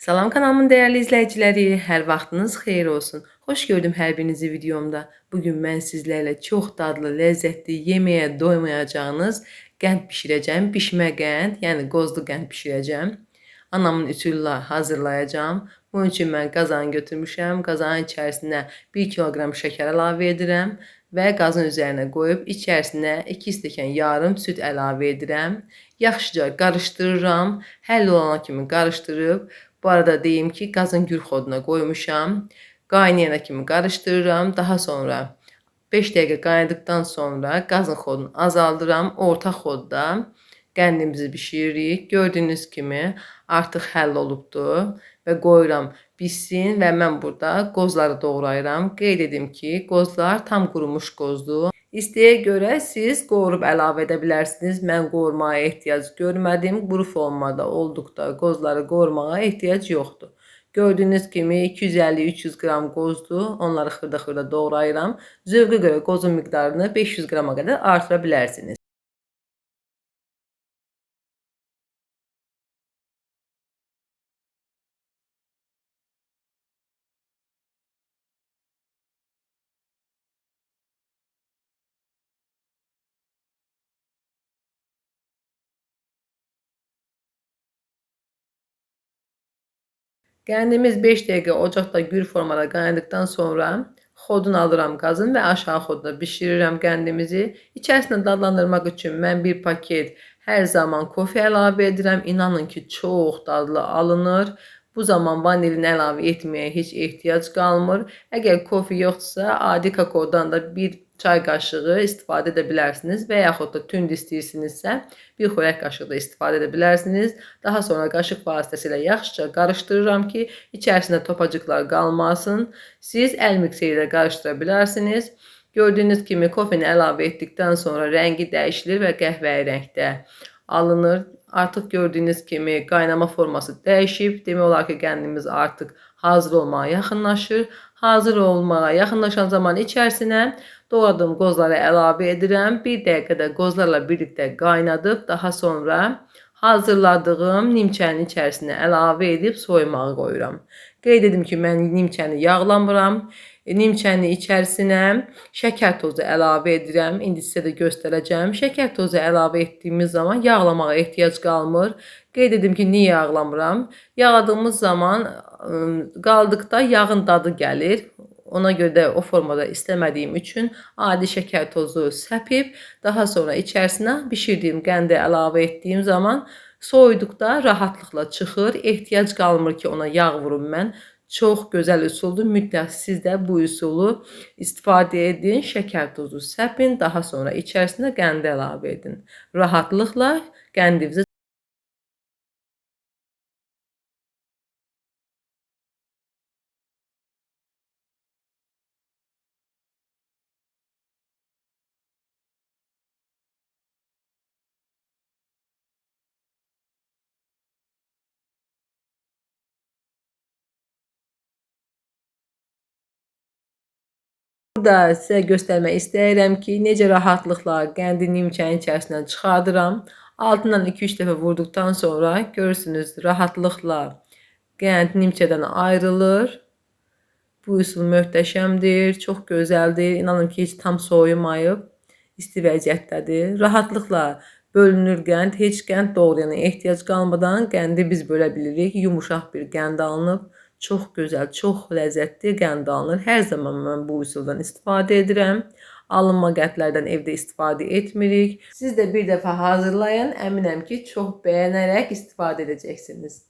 Salam kanalımın değerli izleyicileri, her vaxtınız xeyir olsun. Hoş gördüm hər birinizi videomda. Bugün mən sizlərlə çox dadlı, ləzzətli, yeməyə doymayacağınız qənd bişirəcəm. Bişmə qənd, yəni qozlu qənd bişirəcəm. Anamın üsulu ilə hazırlayacağım. Bunun üçün mən qazan götürmüşəm. Qazanın içərisinə 1 kiloqram şəkər əlavə edirəm və qazın üzərinə qoyub içərisinə 2 stəkan yarım süd əlavə edirəm. Yaxşıca qarışdırıram. Həll olana kimi qarışdırıb bu arada deyim ki, qazın gür xoduna qoymuşam. Qaynayana kimi qarışdırıram. Daha sonra 5 dəqiqə qaynadıqdan sonra qazın xodunu azaldıram. Orta xodda qəndimizi bişiririk. Gördüyünüz kimi artıq həll olubdur və qoyuram pişsin və mən burada qozları doğrayıram. Qeyd edim ki, qozlar tam qurumuş qozdur. İsteğe göre siz qoğurub əlavə edə bilərsiniz. Mən qoğurmaya ehtiyac görmədim. Quru formada olduqda qozları qoğurmağa ehtiyac yoxdur. Gördüyünüz kimi 250-300 qram qozdur. Onları xırda-xırda doğrayıram. Zövqə görə qozun miqdarını 500 qrama qədər artıra bilərsiniz. Qəndimiz 5 dəqiqə ocaqda gür formada qaynadıqdan sonra xodunu alıram qazın və aşağı xodda bişirirəm qəndimizi. İçərisinə dadlandırmaq üçün mən bir paket hər zaman kofe əlavə edirəm. İnanın ki, çox dadlı alınır. Bu zaman vanilin əlavə etməyə heç ehtiyac qalmır. Əgər kofe yoxdursa, adi kakaodan da bir çay qaşığı istifadə edə bilərsiniz və yaxud da tünd istəyirsinizsə, bir xörək qaşığı da istifadə edə bilərsiniz. Daha sonra qaşıq vasitəsilə yaxşıca qarışdırıram ki, içərisində topacıqlar qalmasın. Siz əl mikseri ilə qarışdıra bilərsiniz. Gördüyünüz kimi kofeni əlavə etdikdən sonra rəngi dəyişilir və qəhvəyi rəngdə alınır. Artıq gördüyünüz kimi qaynama forması dəyişib. Demək olar ki, qəndimiz artıq hazır olmağa yaxınlaşır. Hazır olmağa yaxınlaşan zaman içərisinə doğradığım qozları əlavə edirəm. 1 dəqiqədə qozlarla birlikdə qaynadıb, daha sonra hazırladığım nimçənin içərisinə əlavə edib soymağa qoyuram. Qeyd edim ki, mən nimçəni yağlamıram. Nimçənin içərisinə şəkər tozu əlavə edirəm. İndi sizə də göstərəcəm. Şəkər tozu əlavə etdiyimiz zaman yağlamağa ehtiyac qalmır. Qeyd edim ki, niyə yağlamıram? Yağladığımız zaman qaldıqda yağın dadı gəlir. Ona görə də o formada istəmədiyim üçün adi şəkər tozu səpib, daha sonra içərisinə bişirdiyim qəndi əlavə etdiyim zaman soyuduqda rahatlıqla çıxır. Ehtiyac qalmır ki, ona yağ vurum mən. Çox gözəl üsuldur. Mütləq siz də bu üsulu istifadə edin. Şəkər tozu səpin, daha sonra içərisinə qəndi əlavə edin. Rahatlıqla qəndinizi burada sizə göstərmək istəyirəm ki, necə rahatlıqla qəndi nimçənin içərisindən çıxardıram. Altından 2-3 dəfə vurduqdan sonra görürsünüz rahatlıqla qənd nimçədən ayrılır. Bu üsul möhtəşəmdir, çox gözəldir. İnanın ki, heç tam soyumayıb, isti vəziyyətdədir. Rahatlıqla bölünür qənd, heç qənd doğrayana ehtiyac qalmadan qəndi biz bölə bilirik. Yumuşaq bir qənd alınıb. Çox gözəl, çox ləzzətli qənd alınır. Hər zaman mən bu üsuldan istifadə edirəm. Alınma qəndlərdən evdə istifadə etmirik. Siz də bir dəfə hazırlayın. Əminəm ki, çox bəyənərək istifadə edəcəksiniz.